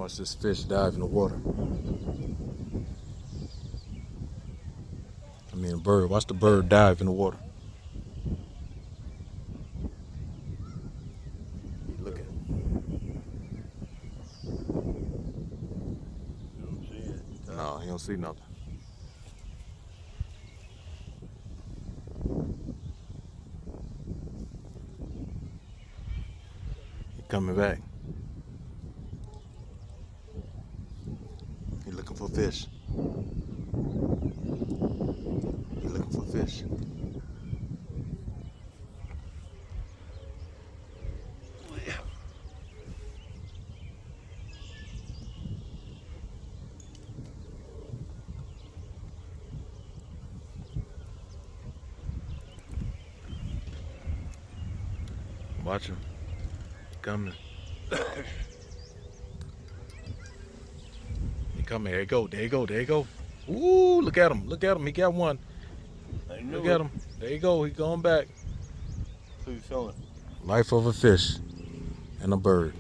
Watch this fish dive in the water. I mean, a bird. Watch the bird dive in the water. Look at him. You don't see it. No, he don't see nothing. He coming back. He looking for fish. He looking for fish. Watch him. Coming. He coming. There you go. There you go. There you go. Ooh, look at him. Look at him. He got one. I knew Look at him. There you go. He going back. Who's filming? Life of a fish and a bird.